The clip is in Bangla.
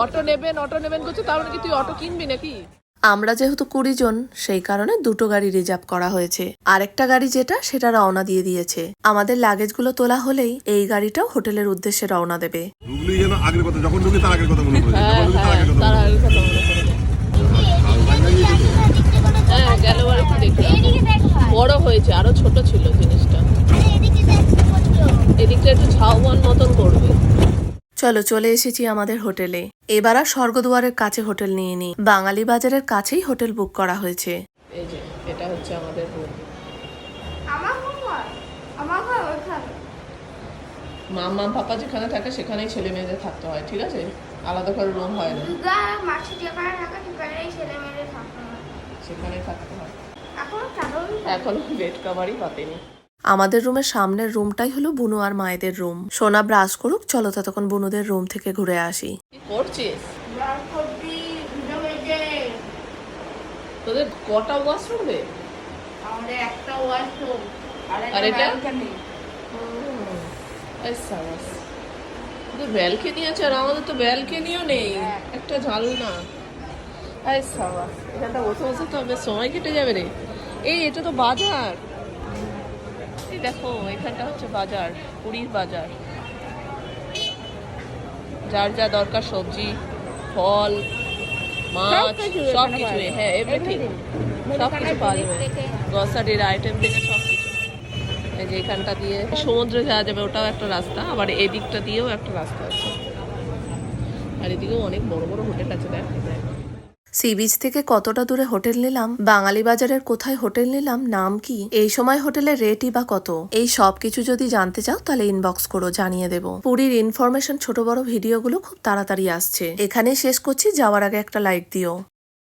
অটো নেবেন করছো, তার মানে কি তুই অটো কিনবি নাকি? আমরা যেহেতু 20 জন, সেই কারণে দুটো গাড়ি রিজার্ভ করা হয়েছে। আরেকটা গাড়ি যেটা সেটা রওনা দিয়ে দিয়েছে। আমাদের লাগেজগুলো তোলা হলেই এই গাড়িটাও হোটেলের উদ্দেশ্যে রওনা দেবে। আগের কথা যখন ঢুকি তার আগের কথা মনে পড়ে যায়। যখন ঢুকি তার আগের কথা তার মনে আগের কথা মনে পড়ে যায়। হ্যাঁ, গেলবার একটু দেখলাম বড় হয়েছে, আরো ছোট ছিল জিনিসটা। এদিকটা একটু ঝাউবন মতন করবে। চলো, চলে এসেছি আমাদের হোটেলে। এবার আর স্বর্গদুয়ারের কাছে হোটেল নিয়ে নি, বাঙালি বাজারের কাছেই হোটেল বুক করা হয়েছে। এই যে এটা হচ্ছে আমাদের রুম। মামা পাপা যেখানে থাকে সেখানেই ছেলে মেয়েদের থাকতে হয়, ঠিক আছে? আলাদা করে রুম হয় না, সেখানেই থাকতে হয়। এখনো বেড কাভারই পাতেনি। আমাদের রুমের সামনের রুমটাই হলো বুনু আর মায়েদের রুম। সোনা ব্রাশ করুক, চলো ততক্ষণ বুনুদের রুম থেকে ঘুরে আসি। কি করছিস? তোদের কটা ওয়াশরুম রে? আর এটা ব্যালকনি আছে, আর আমাদের তো ব্যালকনিও নেই, একটা জানলা। এখানটা বসে বসে তো বেশ সময় কেটে যাবে রে। এটা তো বাজার। এই দেখো, এখানটা হচ্ছে বাজার, পুরীর বাজার। যার যা দরকার সবজি, ফল, মাছ, সব কিছু, হ্যাঁ এভরিথিং, সব কিছু পাওয়া যাবে। গ্রসারির আইটেম থেকে সব কিছু। এই যে এখানটা দিয়ে সমুদ্রে যাওয়া যাবে, ওটাও একটা রাস্তা, আবার এদিকটা দিয়েও একটা রাস্তা আছে। আর এদিকেও অনেক বড় বড় হোটেল আছে, দেখ। সি বিচ থেকে কতটা দূরে হোটেল নিলাম, বাঙালি বাজারের কোথায় হোটেল নিলাম, নাম কি, এই সময় হোটেলের রেটই বা কত, এই সব কিছু যদি জানতে চাও তাহলে ইনবক্স করো, জানিয়ে দেবো। পুরীর ইনফরমেশন ছোট বড় ভিডিওগুলো খুব তাড়াতাড়ি আসছে। এখানেই শেষ করছি, যাওয়ার আগে একটা লাইক দিও।